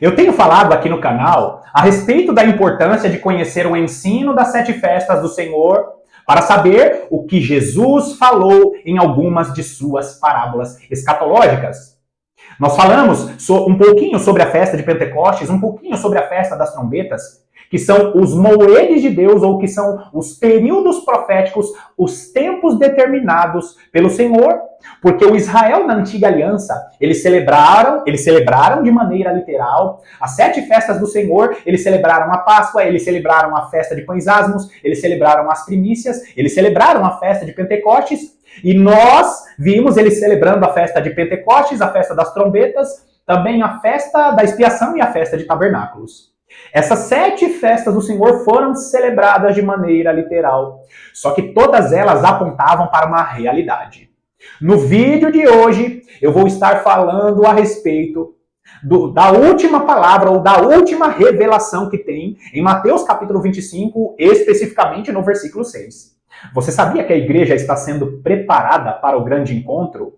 Eu tenho falado aqui no canal a respeito da importância de conhecer o ensino das 7 festas do Senhor para saber o que Jesus falou em algumas de suas parábolas escatológicas. Nós falamos um pouquinho sobre a festa de Pentecostes, um pouquinho sobre a festa das trombetas, que são os moedes de Deus, ou que são os períodos proféticos, os tempos determinados pelo Senhor, porque o Israel na antiga aliança, eles celebraram de maneira literal as 7 festas do Senhor, eles celebraram a Páscoa, eles celebraram a festa de pães asmos, eles celebraram as primícias, eles celebraram a festa de Pentecostes, e nós vimos eles celebrando a festa de Pentecostes, a festa das trombetas, também a festa da expiação e a festa de tabernáculos. Essas 7 festas do Senhor foram celebradas de maneira literal, só que todas elas apontavam para uma realidade. No vídeo de hoje, eu vou estar falando a respeito da última palavra ou da última revelação que tem em Mateus capítulo 25, especificamente no versículo 6. Você sabia que a igreja está sendo preparada para o grande encontro?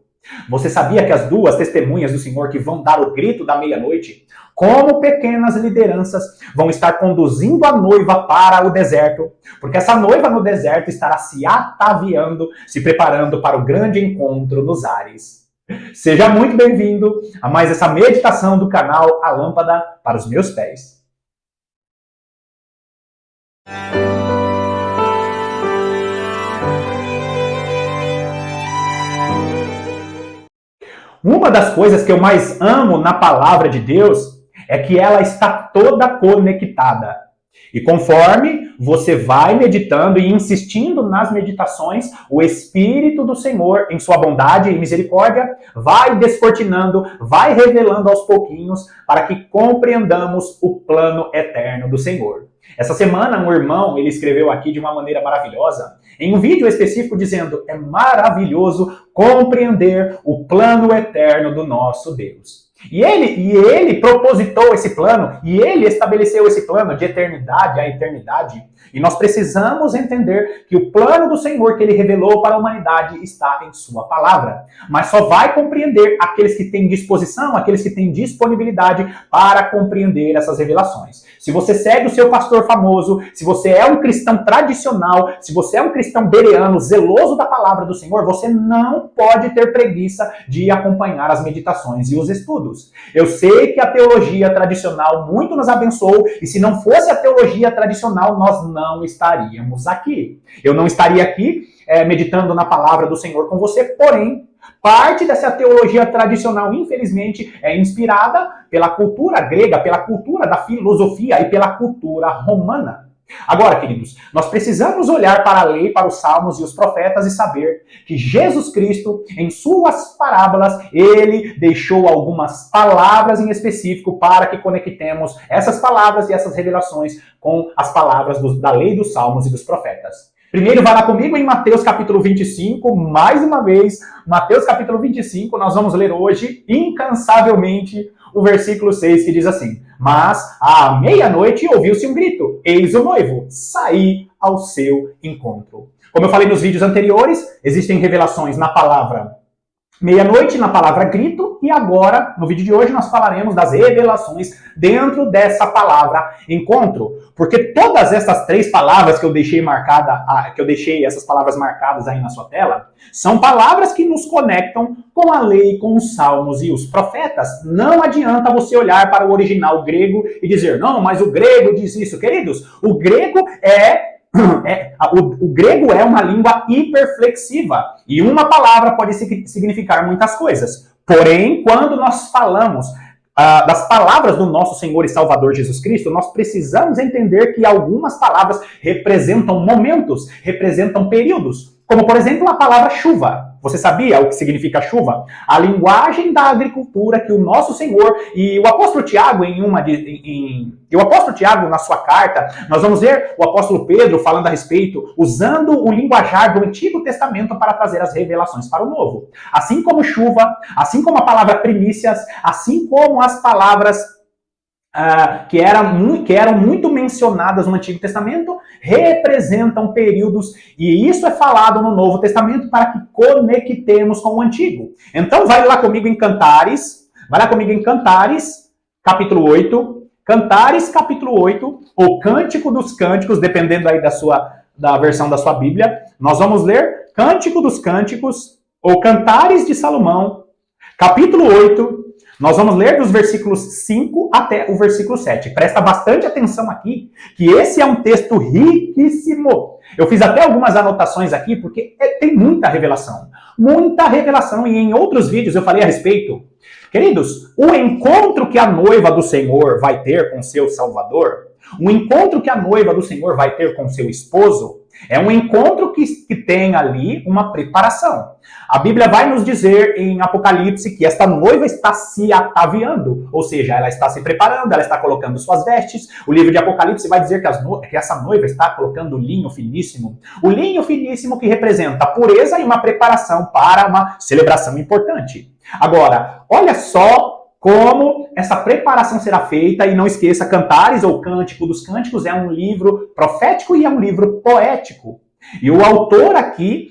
Você sabia que as 2 testemunhas do Senhor que vão dar o grito da meia-noite, como pequenas lideranças, vão estar conduzindo a noiva para o deserto? Porque essa noiva no deserto estará se ataviando, se preparando para o grande encontro nos ares. Seja muito bem-vindo a mais essa meditação do canal A Lâmpada para os Meus Pés. Uma das coisas que eu mais amo na palavra de Deus é que ela está toda conectada. E conforme você vai meditando e insistindo nas meditações, o Espírito do Senhor, em sua bondade e misericórdia, vai descortinando, vai revelando aos pouquinhos para que compreendamos o plano eterno do Senhor. Essa semana, um irmão, ele escreveu aqui de uma maneira maravilhosa, em um vídeo específico dizendo: é maravilhoso compreender o plano eterno do nosso Deus. E ele propositou esse plano, e ele estabeleceu esse plano de eternidade a eternidade. E nós precisamos entender que o plano do Senhor que ele revelou para a humanidade está em sua palavra. Mas só vai compreender aqueles que têm disposição, aqueles que têm disponibilidade para compreender essas revelações. Se você segue o seu pastor famoso, se você é um cristão tradicional, se você é um cristão bereano, zeloso da palavra do Senhor, você não pode ter preguiça de acompanhar as meditações e os estudos. Eu sei que a teologia tradicional muito nos abençoou, e se não fosse a teologia tradicional, nós não estaríamos aqui. Eu não estaria aqui meditando na palavra do Senhor com você, porém, parte dessa teologia tradicional, infelizmente, é inspirada pela cultura grega, pela cultura da filosofia e pela cultura romana. Agora, queridos, nós precisamos olhar para a lei, para os salmos e os profetas e saber que Jesus Cristo, em suas parábolas, ele deixou algumas palavras em específico para que conectemos essas palavras e essas revelações com as palavras da lei, dos salmos e dos profetas. Primeiro, vai lá comigo em Mateus capítulo 25, mais uma vez, Mateus capítulo 25, nós vamos ler hoje, incansavelmente, o versículo 6, que diz assim: mas, à meia-noite, ouviu-se um grito, eis o noivo, saí ao seu encontro. Como eu falei nos vídeos anteriores, existem revelações na palavra meia-noite, na palavra grito, e agora, no vídeo de hoje, nós falaremos das revelações dentro dessa palavra encontro. Porque todas essas 3 palavras que eu deixei essas palavras marcadas aí na sua tela, são palavras que nos conectam com a lei, com os salmos e os profetas. Não adianta você olhar para o original grego e dizer: não, mas o grego diz isso. Queridos, o grego o grego é uma língua hiperflexiva e uma palavra pode significar muitas coisas. Porém, quando nós falamos das palavras do nosso Senhor e Salvador Jesus Cristo, nós precisamos entender que algumas palavras representam momentos, representam períodos. Como, por exemplo, a palavra chuva. Você sabia o que significa chuva? A linguagem da agricultura que o nosso Senhor e o apóstolo Tiago, o apóstolo Tiago, na sua carta, nós vamos ver o apóstolo Pedro falando a respeito, usando o linguajar do Antigo Testamento para trazer as revelações para o Novo. Assim como chuva, assim como a palavra primícias, assim como as palavras que eram muito mencionadas no Antigo Testamento, representam períodos, e isso é falado no Novo Testamento para que conectemos com o Antigo. Então vai lá comigo em Cantares, capítulo 8, Cantares, capítulo 8, ou Cântico dos Cânticos, dependendo aí da versão da sua Bíblia. Nós vamos ler Cântico dos Cânticos, ou Cantares de Salomão, capítulo 8, nós vamos ler dos versículos 5 até o versículo 7. Presta bastante atenção aqui, que esse é um texto riquíssimo. Eu fiz até algumas anotações aqui, porque tem muita revelação. Muita revelação, e em outros vídeos eu falei a respeito. Queridos, o encontro que a noiva do Senhor vai ter com seu Salvador, o encontro que a noiva do Senhor vai ter com seu esposo, é um encontro que tem ali uma preparação. A Bíblia vai nos dizer em Apocalipse que esta noiva está se ataviando, ou seja, ela está se preparando, ela está colocando suas vestes. O livro de Apocalipse vai dizer que essa noiva está colocando linho finíssimo. O linho finíssimo que representa a pureza e uma preparação para uma celebração importante. Agora, olha só como essa preparação será feita, e não esqueça, Cantares ou Cântico dos Cânticos é um livro profético e é um livro poético. E o autor aqui,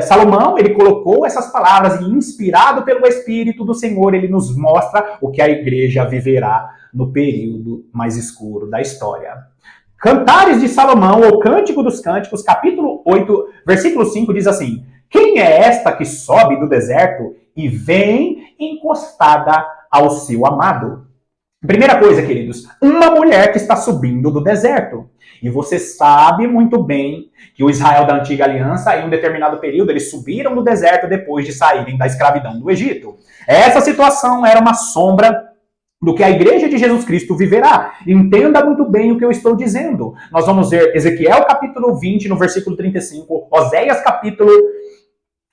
Salomão, ele colocou essas palavras e, inspirado pelo Espírito do Senhor, ele nos mostra o que a igreja viverá no período mais escuro da história. Cantares de Salomão ou Cântico dos Cânticos, capítulo 8, versículo 5 diz assim: quem é esta que sobe do deserto e vem encostada ao seu amado? Primeira coisa, queridos, uma mulher que está subindo do deserto. E você sabe muito bem que o Israel da Antiga Aliança, em um determinado período, eles subiram do deserto depois de saírem da escravidão do Egito. Essa situação era uma sombra do que a igreja de Jesus Cristo viverá. Entenda muito bem o que eu estou dizendo. Nós vamos ver Ezequiel capítulo 20, no versículo 35, Oséias capítulo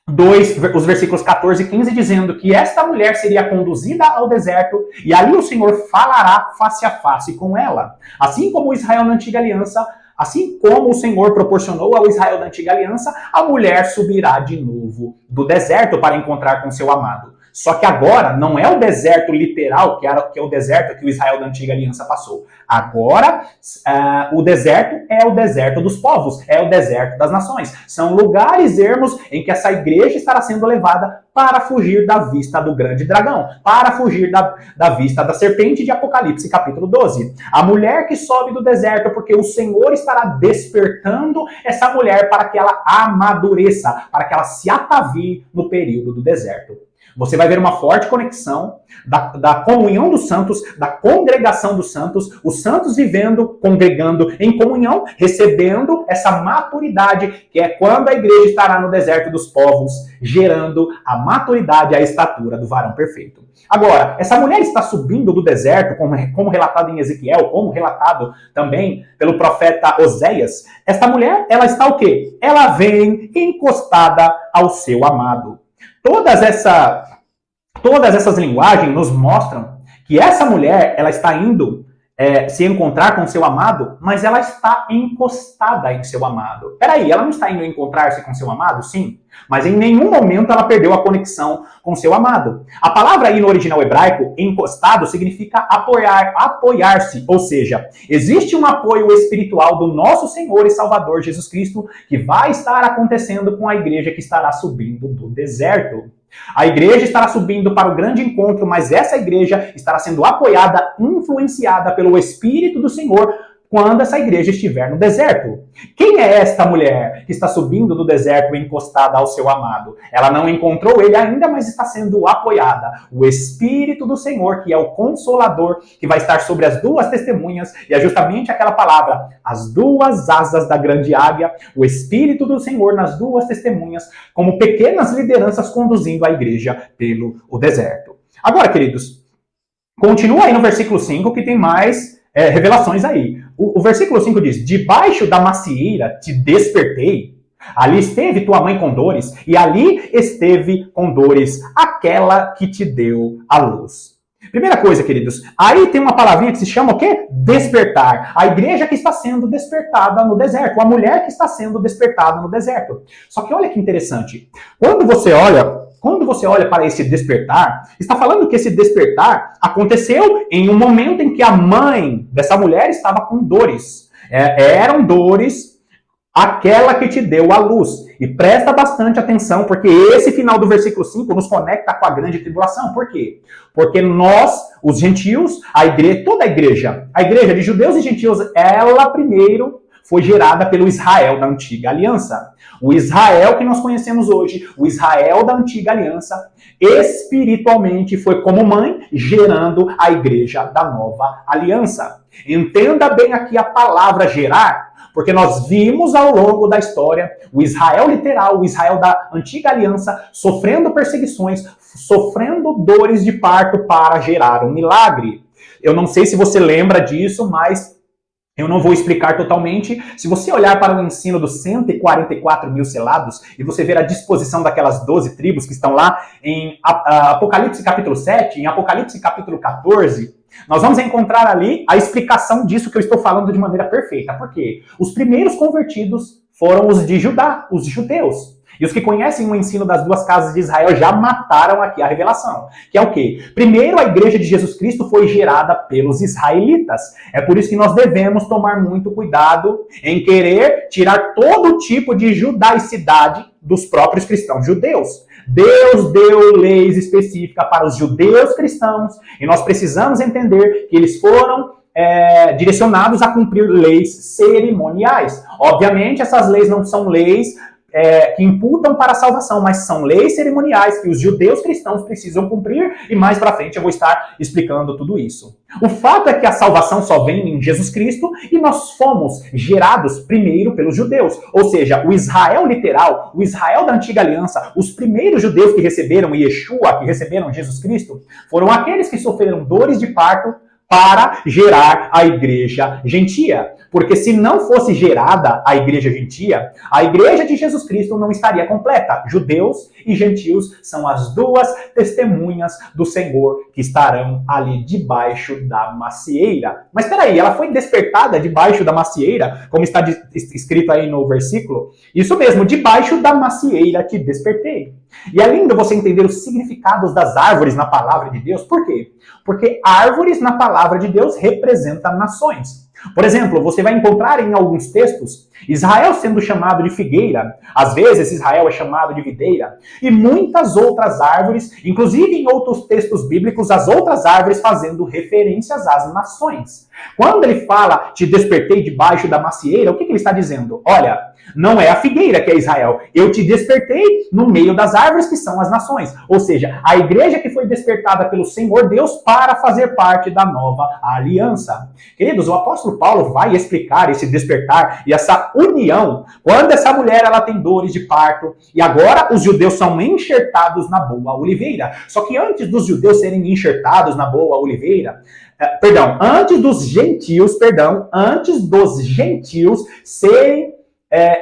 2, os versículos 14 e 15, dizendo que esta mulher seria conduzida ao deserto e ali o Senhor falará face a face com ela. Assim como o Israel na Antiga Aliança, assim como o Senhor proporcionou ao Israel da Antiga Aliança, a mulher subirá de novo do deserto para encontrar com seu amado. Só que agora não é o deserto literal, que é o deserto que o Israel da Antiga Aliança passou. Agora, o deserto é o deserto dos povos, é o deserto das nações. São lugares ermos em que essa igreja estará sendo levada para fugir da vista do grande dragão, para fugir da vista da serpente de Apocalipse, capítulo 12. A mulher que sobe do deserto, porque o Senhor estará despertando essa mulher para que ela amadureça, para que ela se atavie no período do deserto. Você vai ver uma forte conexão da comunhão dos santos, da congregação dos santos, os santos vivendo, congregando em comunhão, recebendo essa maturidade, que é quando a igreja estará no deserto dos povos, gerando a maturidade e a estatura do varão perfeito. Agora, essa mulher está subindo do deserto, como relatado em Ezequiel, como relatado também pelo profeta Oséias. Esta mulher, ela está o quê? Ela vem encostada ao seu amado. Todas essas linguagens nos mostram que essa mulher, ela está indo se encontrar com seu amado, mas ela está encostada em seu amado. Peraí, ela não está indo encontrar-se com seu amado? Sim. Mas em nenhum momento ela perdeu a conexão com seu amado. A palavra aí no original hebraico, encostado, significa apoiar-se. Ou seja, existe um apoio espiritual do nosso Senhor e Salvador Jesus Cristo que vai estar acontecendo com a igreja que estará subindo do deserto. A igreja estará subindo para o grande encontro, mas essa igreja estará sendo apoiada, influenciada pelo Espírito do Senhor quando essa igreja estiver no deserto. Quem é esta mulher que está subindo do deserto encostada ao seu amado? Ela não encontrou ele ainda, mas está sendo apoiada. O Espírito do Senhor, que é o Consolador, que vai estar sobre as duas testemunhas, e é justamente aquela palavra, as duas asas da grande águia, o Espírito do Senhor nas duas testemunhas, como pequenas lideranças conduzindo a igreja pelo deserto. Agora, queridos, continua aí no versículo 5, que tem mais revelações aí. O versículo 5 diz: debaixo da macieira te despertei, ali esteve tua mãe com dores, e ali esteve com dores aquela que te deu a luz. Primeira coisa, queridos, aí tem uma palavrinha que se chama o quê? Despertar. A igreja que está sendo despertada no deserto, a mulher que está sendo despertada no deserto. Só que olha que interessante, quando você olha para esse despertar, está falando que esse despertar aconteceu em um momento em que a mãe dessa mulher estava com dores. Eram dores aquela que te deu a luz. E presta bastante atenção, porque esse final do versículo 5 nos conecta com a grande tribulação. Por quê? Porque nós, os gentios, toda a igreja de judeus e gentios, ela primeiro foi gerada pelo Israel da antiga aliança. O Israel que nós conhecemos hoje, o Israel da antiga aliança, espiritualmente foi como mãe gerando a igreja da nova aliança. Entenda bem aqui a palavra gerar, porque nós vimos ao longo da história o Israel literal, o Israel da antiga aliança, sofrendo perseguições, sofrendo dores de parto para gerar um milagre. Eu não sei se você lembra disso, mas eu não vou explicar totalmente. Se você olhar para o ensino dos 144 mil selados e você ver a disposição daquelas 12 tribos que estão lá em Apocalipse capítulo 7, em Apocalipse capítulo 14, nós vamos encontrar ali a explicação disso que eu estou falando de maneira perfeita. Por quê? Os primeiros convertidos foram os de Judá, os judeus. E os que conhecem o ensino das duas casas de Israel já mataram aqui a revelação. Que é o quê? Primeiro, a igreja de Jesus Cristo foi gerada pelos israelitas. É por isso que nós devemos tomar muito cuidado em querer tirar todo tipo de judaicidade dos próprios cristãos judeus. Deus deu leis específicas para os judeus cristãos e nós precisamos entender que eles foram direcionados a cumprir leis cerimoniais. Obviamente, essas leis não são leis que imputam para a salvação, mas são leis cerimoniais que os judeus cristãos precisam cumprir, e mais para frente eu vou estar explicando tudo isso. O fato é que a salvação só vem em Jesus Cristo e nós fomos gerados primeiro pelos judeus, ou seja, o Israel literal, o Israel da antiga aliança, os primeiros judeus que receberam Yeshua, que receberam Jesus Cristo, foram aqueles que sofreram dores de parto para gerar a igreja gentia. Porque se não fosse gerada a igreja gentia, a igreja de Jesus Cristo não estaria completa. Judeus e gentios são as duas testemunhas do Senhor que estarão ali debaixo da macieira. Mas peraí, ela foi despertada debaixo da macieira, como está escrito aí no versículo? Isso mesmo, debaixo da macieira te despertei. E é lindo você entender os significados das árvores na palavra de Deus. Por quê? Porque árvores na palavra de Deus representam nações. Por exemplo, você vai encontrar em alguns textos Israel sendo chamado de figueira, às vezes Israel é chamado de videira, e muitas outras árvores, inclusive em outros textos bíblicos, as outras árvores fazendo referências às nações. Quando ele fala, te despertei debaixo da macieira, o que ele está dizendo? Olha, não é a figueira que é Israel, eu te despertei no meio das árvores que são as nações. Ou seja, a igreja que foi despertada pelo Senhor Deus para fazer parte da nova aliança. Queridos, o apóstolo Paulo vai explicar esse despertar e essa união, quando essa mulher ela tem dores de parto, e agora os judeus são enxertados na boa oliveira. Só que antes dos judeus serem enxertados na boa oliveira, antes dos gentios serem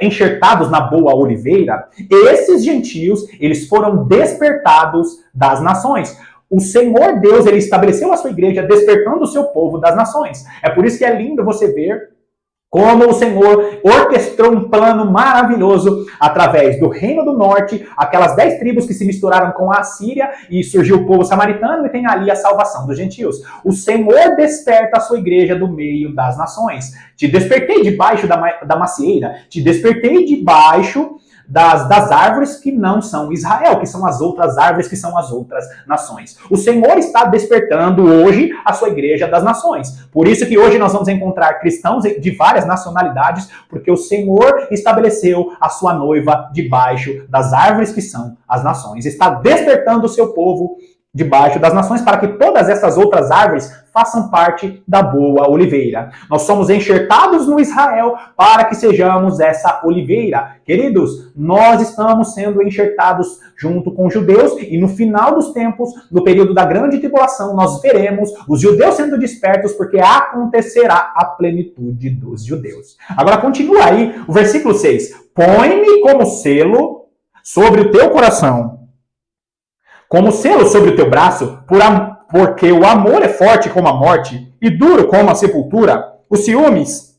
enxertados na boa oliveira, esses gentios, eles foram despertados das nações. O Senhor Deus, ele estabeleceu a sua igreja despertando o seu povo das nações. É por isso que é lindo você ver como o Senhor orquestrou um plano maravilhoso através do Reino do Norte, aquelas 10 tribos que se misturaram com a Assíria e surgiu o povo samaritano e tem ali a salvação dos gentios. O Senhor desperta a sua igreja do meio das nações. Te despertei debaixo da macieira, te despertei debaixo das árvores que não são Israel, que são as outras árvores, que são as outras nações. O Senhor está despertando hoje a sua igreja das nações. Por isso que hoje nós vamos encontrar cristãos de várias nacionalidades, porque o Senhor estabeleceu a sua noiva debaixo das árvores que são as nações. Está despertando o seu povo debaixo das nações para que todas essas outras árvores façam parte da boa oliveira. Nós somos enxertados no Israel para que sejamos essa oliveira. Queridos, nós estamos sendo enxertados junto com os judeus e no final dos tempos, no período da grande tribulação, nós veremos os judeus sendo despertos porque acontecerá a plenitude dos judeus. Agora continua aí o versículo 6. Põe-me como selo sobre o teu coração, como selo sobre o teu braço, porque o amor é forte como a morte e duro como a sepultura. Os ciúmes,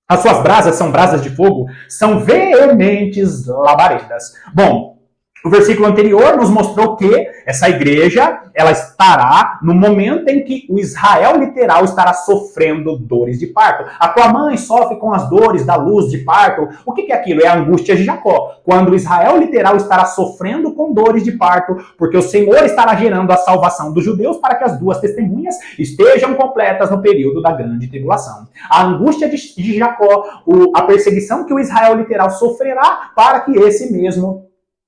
as suas brasas são brasas de fogo, são veementes labaredas. Bom, O versículo anterior nos mostrou que essa igreja, ela estará no momento em que o Israel literal estará sofrendo dores de parto. A tua mãe sofre com as dores da luz de parto. O que é aquilo? É a angústia de Jacó. Quando o Israel literal estará sofrendo com dores de parto, porque o Senhor estará gerando a salvação dos judeus para que as duas testemunhas estejam completas no período da grande tribulação. A angústia de Jacó, a perseguição que o Israel literal sofrerá para que esse mesmo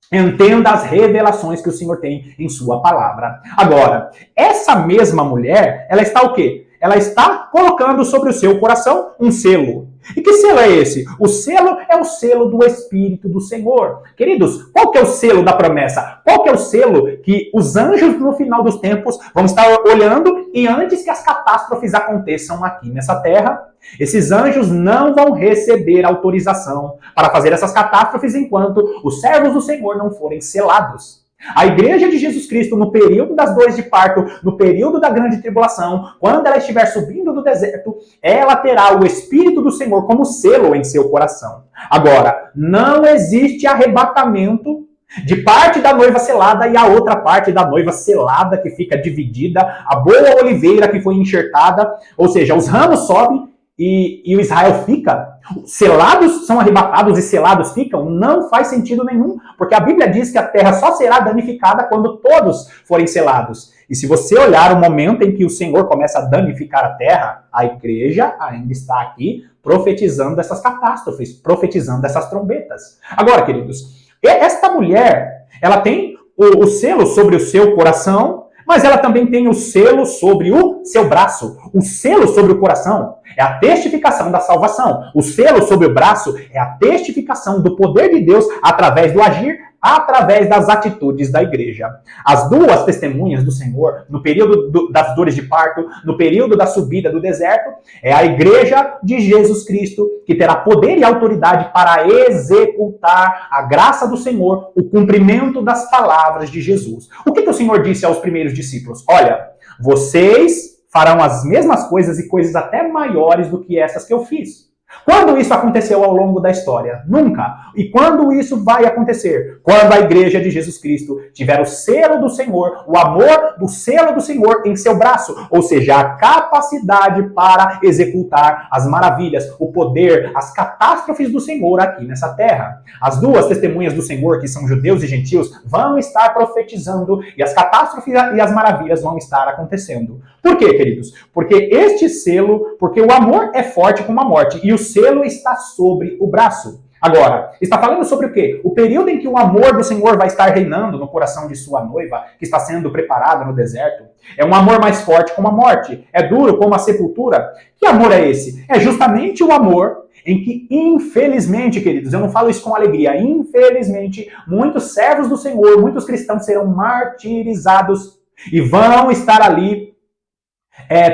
entenda as revelações que o Senhor tem em sua palavra. Agora, essa mesma mulher, ela está o quê? Ela está colocando sobre o seu coração um selo. E que selo é esse? O selo é o selo do Espírito do Senhor. Queridos, qual que é o selo da promessa? Qual que é o selo que os anjos no final dos tempos vão estar olhando e antes que as catástrofes aconteçam aqui nessa terra, esses anjos não vão receber autorização para fazer essas catástrofes enquanto os servos do Senhor não forem selados. A igreja de Jesus Cristo, no período das dores de parto, no período da grande tribulação, quando ela estiver subindo do deserto, ela terá o Espírito do Senhor como selo em seu coração. Agora, não existe arrebatamento de parte da noiva selada e a outra parte da noiva selada que fica dividida, a boa oliveira que foi enxertada, ou seja, os ramos sobem e o Israel fica. Selados são arrebatados e selados ficam? Não faz sentido nenhum, porque a Bíblia diz que a terra só será danificada quando todos forem selados. E se você olhar o momento em que o Senhor começa a danificar a terra, a igreja ainda está aqui profetizando essas catástrofes, profetizando essas trombetas. Agora, queridos, esta mulher, ela tem o selo sobre o seu coração, mas ela também tem o selo sobre o seu braço. O selo sobre o coração é a testificação da salvação. O selo sobre o braço é a testificação do poder de Deus através do agir, através das atitudes da igreja. As duas testemunhas do Senhor, no período das dores de parto, no período da subida do deserto, é a igreja de Jesus Cristo que terá poder e autoridade para executar a graça do Senhor, o cumprimento das palavras de Jesus. O que o Senhor disse aos primeiros discípulos? Olha, vocês farão as mesmas coisas e coisas até maiores do que essas que eu fiz. Quando isso aconteceu ao longo da história? Nunca. E quando isso vai acontecer? Quando a igreja de Jesus Cristo tiver o selo do Senhor, o amor do selo do Senhor em seu braço, ou seja, a capacidade para executar as maravilhas, o poder, as catástrofes do Senhor aqui nessa terra. As duas testemunhas do Senhor, que são judeus e gentios, vão estar profetizando e as catástrofes e as maravilhas vão estar acontecendo. Por quê, queridos? Porque este selo, porque o amor é forte como a morte e o selo está sobre o braço. Agora, está falando sobre o quê? O período em que o amor do Senhor vai estar reinando no coração de sua noiva, que está sendo preparada no deserto. É um amor mais forte como a morte. É duro como a sepultura. Que amor é esse? É justamente o amor em que, infelizmente, queridos, eu não falo isso com alegria, infelizmente, muitos servos do Senhor, muitos cristãos serão martirizados e vão estar ali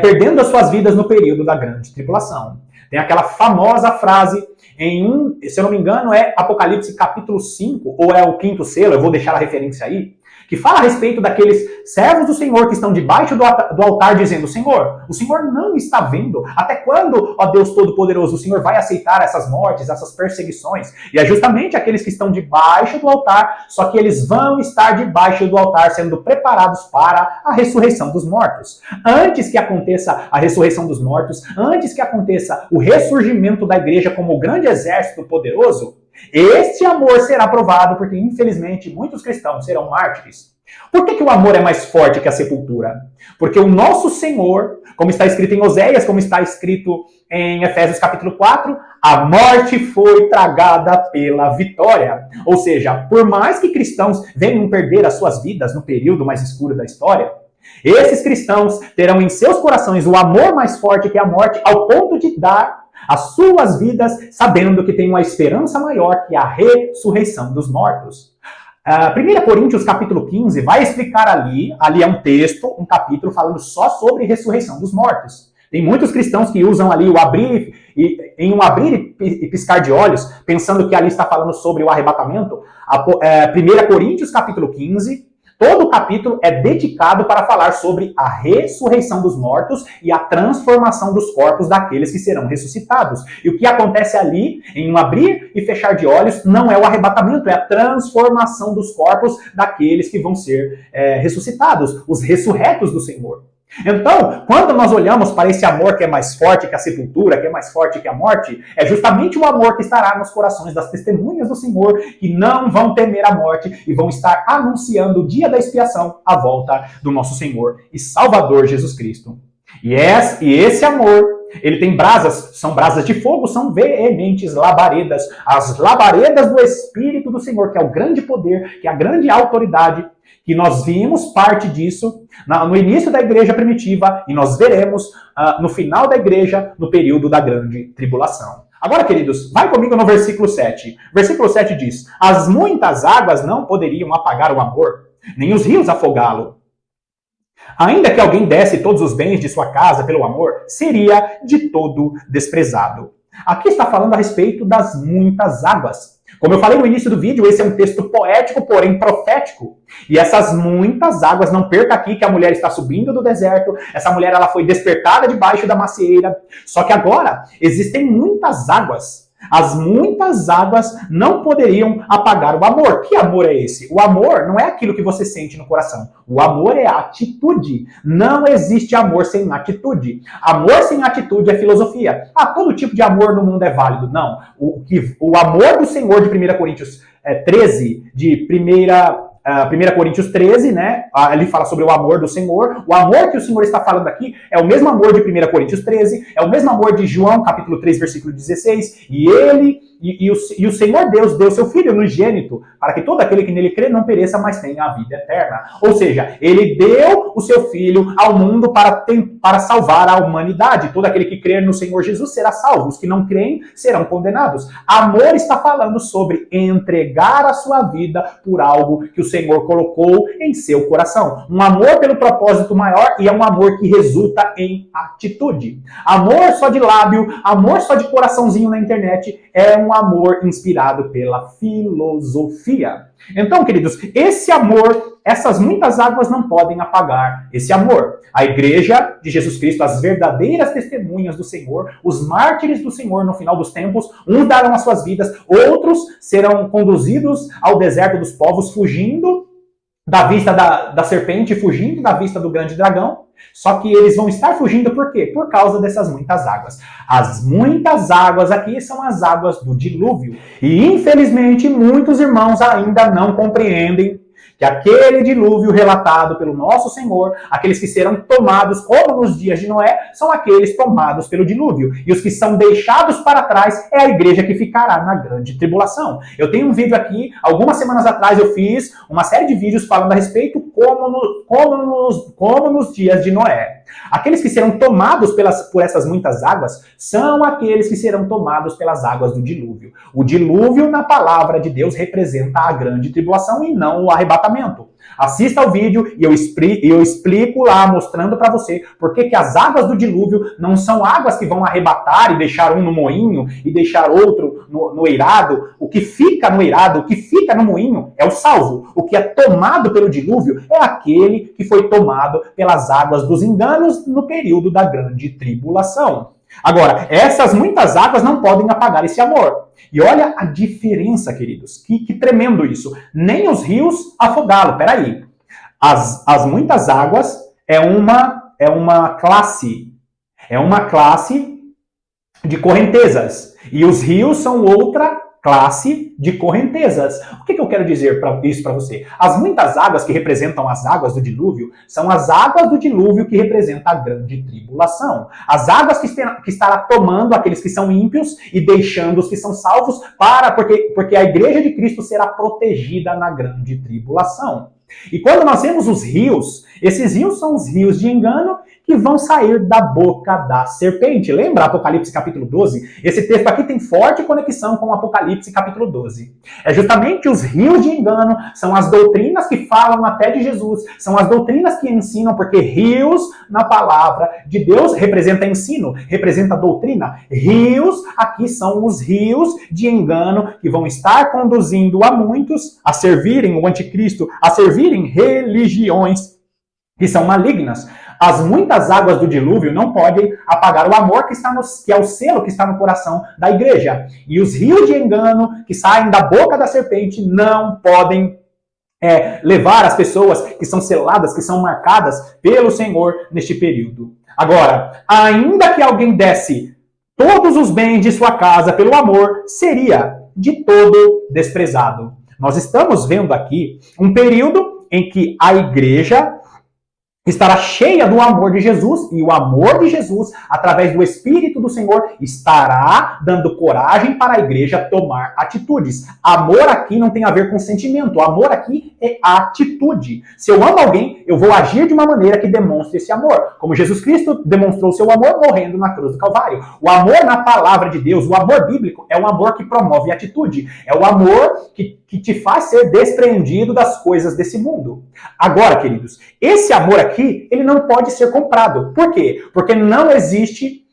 perdendo as suas vidas no período da grande tribulação. Tem aquela famosa frase se eu não me engano, é Apocalipse capítulo 5, ou é o 5º selo, eu vou deixar a referência aí, que fala a respeito daqueles servos do Senhor que estão debaixo do altar dizendo: Senhor, o Senhor não está vendo? Até quando, ó Deus Todo-Poderoso, o Senhor vai aceitar essas mortes, essas perseguições? E é justamente aqueles que estão debaixo do altar, só que eles vão estar debaixo do altar sendo preparados para a ressurreição dos mortos. Antes que aconteça a ressurreição dos mortos, antes que aconteça o ressurgimento da igreja como o grande exército poderoso, este amor será provado porque, infelizmente, muitos cristãos serão mártires. Por que o amor é mais forte que a sepultura? Porque o nosso Senhor, como está escrito em Oséias, como está escrito em Efésios capítulo 4, a morte foi tragada pela vitória. Ou seja, por mais que cristãos venham perder as suas vidas no período mais escuro da história, esses cristãos terão em seus corações o amor mais forte que a morte, ao ponto de dar as suas vidas sabendo que tem uma esperança maior que a ressurreição dos mortos. 1 Coríntios capítulo 15 vai explicar ali é um texto, um capítulo falando só sobre ressurreição dos mortos. Tem muitos cristãos que usam ali em um abrir e piscar de olhos, pensando que ali está falando sobre o arrebatamento. 1 Coríntios capítulo 15 Todo o capítulo é dedicado para falar sobre a ressurreição dos mortos e a transformação dos corpos daqueles que serão ressuscitados. E o que acontece ali, em um abrir e fechar de olhos, não é o arrebatamento, é a transformação dos corpos daqueles que vão ser ressuscitados, os ressurretos do Senhor. Então, quando nós olhamos para esse amor que é mais forte que a sepultura, que é mais forte que a morte, é justamente o amor que estará nos corações das testemunhas do Senhor, que não vão temer a morte e vão estar anunciando o dia da expiação, a volta do nosso Senhor e Salvador Jesus Cristo. E esse amor, ele tem brasas, são brasas de fogo, são veementes labaredas, as labaredas do Espírito do Senhor, que é o grande poder, que é a grande autoridade, que nós vimos parte disso no início da igreja primitiva e nós veremos no final da igreja, no período da grande tribulação. Agora, queridos, vai comigo no versículo 7. Versículo 7 diz: as muitas águas não poderiam apagar o amor, nem os rios afogá-lo. Ainda que alguém desse todos os bens de sua casa pelo amor, seria de todo desprezado. Aqui está falando a respeito das muitas águas. Como eu falei no início do vídeo, esse é um texto poético, porém profético. E essas muitas águas, não perca aqui que a mulher está subindo do deserto, essa mulher ela foi despertada debaixo da macieira. Só que agora existem muitas águas. As muitas águas não poderiam apagar o amor. Que amor é esse? O amor não é aquilo que você sente no coração. O amor é a atitude. Não existe amor sem atitude. Amor sem atitude é filosofia. Todo tipo de amor no mundo é válido. Não. O amor do Senhor de 1 Coríntios 13, de 1 Coríntios 13, né? Ali fala sobre o amor do Senhor. O amor que o Senhor está falando aqui é o mesmo amor de 1 Coríntios 13, é o mesmo amor de João, capítulo 3, versículo 16. E o Senhor Deus deu seu Filho unigênito para que todo aquele que nele crê não pereça, mas tenha a vida eterna. Ou seja, ele deu o seu Filho ao mundo para salvar a humanidade. Todo aquele que crer no Senhor Jesus será salvo. Os que não creem serão condenados. Amor está falando sobre entregar a sua vida por algo que o Senhor colocou em seu coração. Um amor pelo propósito maior e é um amor que resulta em atitude. Amor só de lábio, amor só de coraçãozinho na internet é um amor inspirado pela filosofia. Então, queridos, esse amor, essas muitas águas não podem apagar esse amor. A igreja de Jesus Cristo, as verdadeiras testemunhas do Senhor, os mártires do Senhor no final dos tempos, uns darão as suas vidas, outros serão conduzidos ao deserto dos povos, fugindo da vista da serpente, fugindo da vista do grande dragão. Só que eles vão estar fugindo por quê? Por causa dessas muitas águas. As muitas águas aqui são as águas do dilúvio. E infelizmente muitos irmãos ainda não compreendem que aquele dilúvio relatado pelo nosso Senhor, aqueles que serão tomados, como nos dias de Noé, são aqueles tomados pelo dilúvio. E os que são deixados para trás é a igreja que ficará na grande tribulação. Eu tenho um vídeo aqui, algumas semanas atrás eu fiz uma série de vídeos falando a respeito como nos dias de Noé. Aqueles que serão tomados por essas muitas águas são aqueles que serão tomados pelas águas do dilúvio. O dilúvio, na palavra de Deus, representa a grande tribulação e não o arrebatamento. Assista ao vídeo e eu explico lá, mostrando para você por que as águas do dilúvio não são águas que vão arrebatar e deixar um no moinho e deixar outro no eirado. O que fica no eirado, o que fica no moinho é o salvo. O que é tomado pelo dilúvio é aquele que foi tomado pelas águas dos enganos no período da grande tribulação. Agora, essas muitas águas não podem apagar esse amor. E olha a diferença, queridos. Que tremendo isso. Nem os rios afogá-lo. Peraí. As muitas águas é uma classe. É uma classe de correntezas. E os rios são outra classe de correntezas. O que eu quero dizer isso para você? As muitas águas que representam as águas do dilúvio são as águas do dilúvio que representam a grande tribulação. As águas que estará tomando aqueles que são ímpios e deixando os que são salvos porque a igreja de Cristo será protegida na grande tribulação. E quando nós vemos os rios, Esses rios são os rios de engano que vão sair da boca da serpente. Lembra Apocalipse capítulo 12? Esse texto aqui tem forte conexão com Apocalipse capítulo 12. É justamente os rios de engano, são as doutrinas que falam até de Jesus, são as doutrinas que ensinam, porque rios na palavra de Deus representa ensino, representa doutrina. Rios aqui são os rios de engano que vão estar conduzindo a muitos a servirem o anticristo, a servirem religiões que são malignas. As muitas águas do dilúvio não podem apagar o amor que é o selo que está no coração da igreja. E os rios de engano que saem da boca da serpente não podem levar as pessoas que são seladas, que são marcadas pelo Senhor neste período. Agora, ainda que alguém desse todos os bens de sua casa pelo amor, seria de todo desprezado. Nós estamos vendo aqui um período em que a igreja estará cheia do amor de Jesus, e o amor de Jesus, através do Espírito do Senhor, estará dando coragem para a igreja tomar atitudes. Amor aqui não tem a ver com sentimento, amor aqui é atitude. Se eu amo alguém, eu vou agir de uma maneira que demonstre esse amor, como Jesus Cristo demonstrou seu amor morrendo na cruz do Calvário. O amor na palavra de Deus, o amor bíblico, é um amor que promove atitude, é o amor que te faz ser despreendido das coisas desse mundo. Agora, queridos, esse amor aqui, ele não pode ser comprado. Por quê? Porque não existe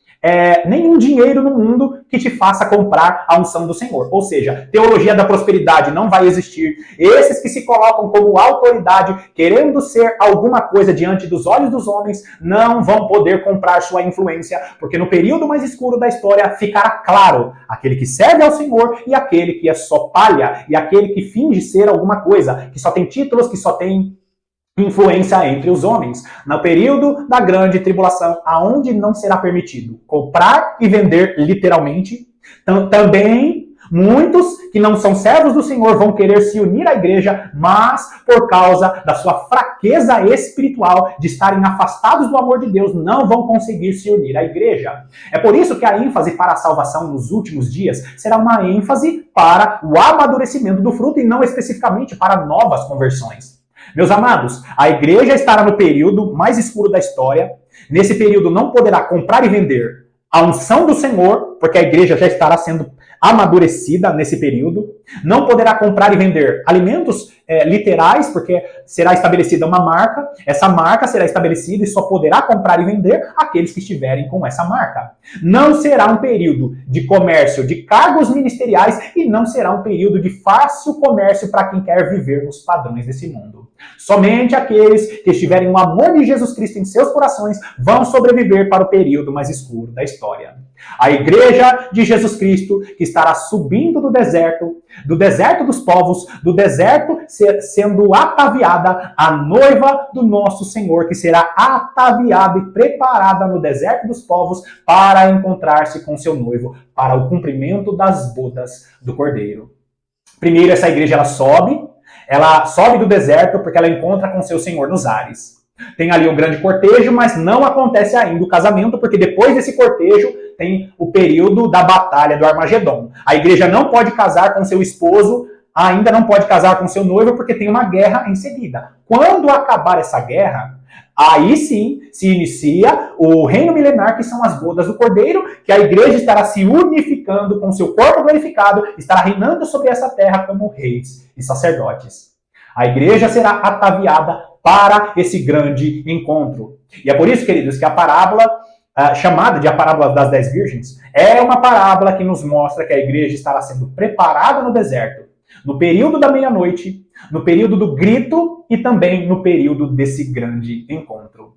nenhum dinheiro no mundo que te faça comprar a unção do Senhor. Ou seja, teologia da prosperidade não vai existir. Esses que se colocam como autoridade, querendo ser alguma coisa diante dos olhos dos homens, não vão poder comprar sua influência, porque no período mais escuro da história ficará claro aquele que serve ao Senhor e aquele que é só palha, e aquele que finge ser alguma coisa, que só tem títulos, que só tem influência entre os homens, no período da grande tribulação, aonde não será permitido comprar e vender literalmente. Também muitos que não são servos do Senhor vão querer se unir à igreja, mas por causa da sua fraqueza espiritual, de estarem afastados do amor de Deus, não vão conseguir se unir à igreja. É por isso que a ênfase para a salvação nos últimos dias será uma ênfase para o amadurecimento do fruto e não especificamente para novas conversões. Meus amados, a igreja estará no período mais escuro da história. Nesse período não poderá comprar e vender a unção do Senhor, porque a igreja já estará sendo amadurecida nesse período. Não poderá comprar e vender alimentos literais, porque será estabelecida uma marca. Essa marca será estabelecida e só poderá comprar e vender aqueles que estiverem com essa marca. Não será um período de comércio de cargos ministeriais e não será um período de fácil comércio para quem quer viver nos padrões desse mundo. Somente aqueles que estiverem o amor de Jesus Cristo em seus corações vão sobreviver para o período mais escuro da história. A igreja de Jesus Cristo, que estará subindo do deserto dos povos, do deserto sendo ataviada, a noiva do nosso Senhor, que será ataviada e preparada no deserto dos povos para encontrar-se com seu noivo, para o cumprimento das bodas do Cordeiro. Primeiro, essa igreja ela sobe do deserto porque ela encontra com seu Senhor nos ares. Tem ali um grande cortejo, mas não acontece ainda o casamento, porque depois desse cortejo tem o período da batalha do Armagedon. A igreja não pode casar com seu esposo, ainda não pode casar com seu noivo, porque tem uma guerra em seguida. Quando acabar essa guerra, aí sim se inicia o reino milenar, que são as bodas do Cordeiro, que a igreja estará se unificando com seu corpo glorificado, estará reinando sobre essa terra como reis e sacerdotes. A igreja será ataviada para esse grande encontro. E é por isso, queridos, que a parábola, chamada de a parábola das 10 virgens, é uma parábola que nos mostra que a igreja estará sendo preparada no deserto, no período da meia-noite, no período do grito e também no período desse grande encontro.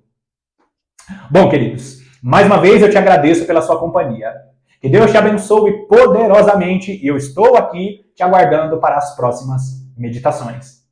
Bom, queridos, mais uma vez eu te agradeço pela sua companhia. Que Deus te abençoe poderosamente e eu estou aqui te aguardando para as próximas meditações.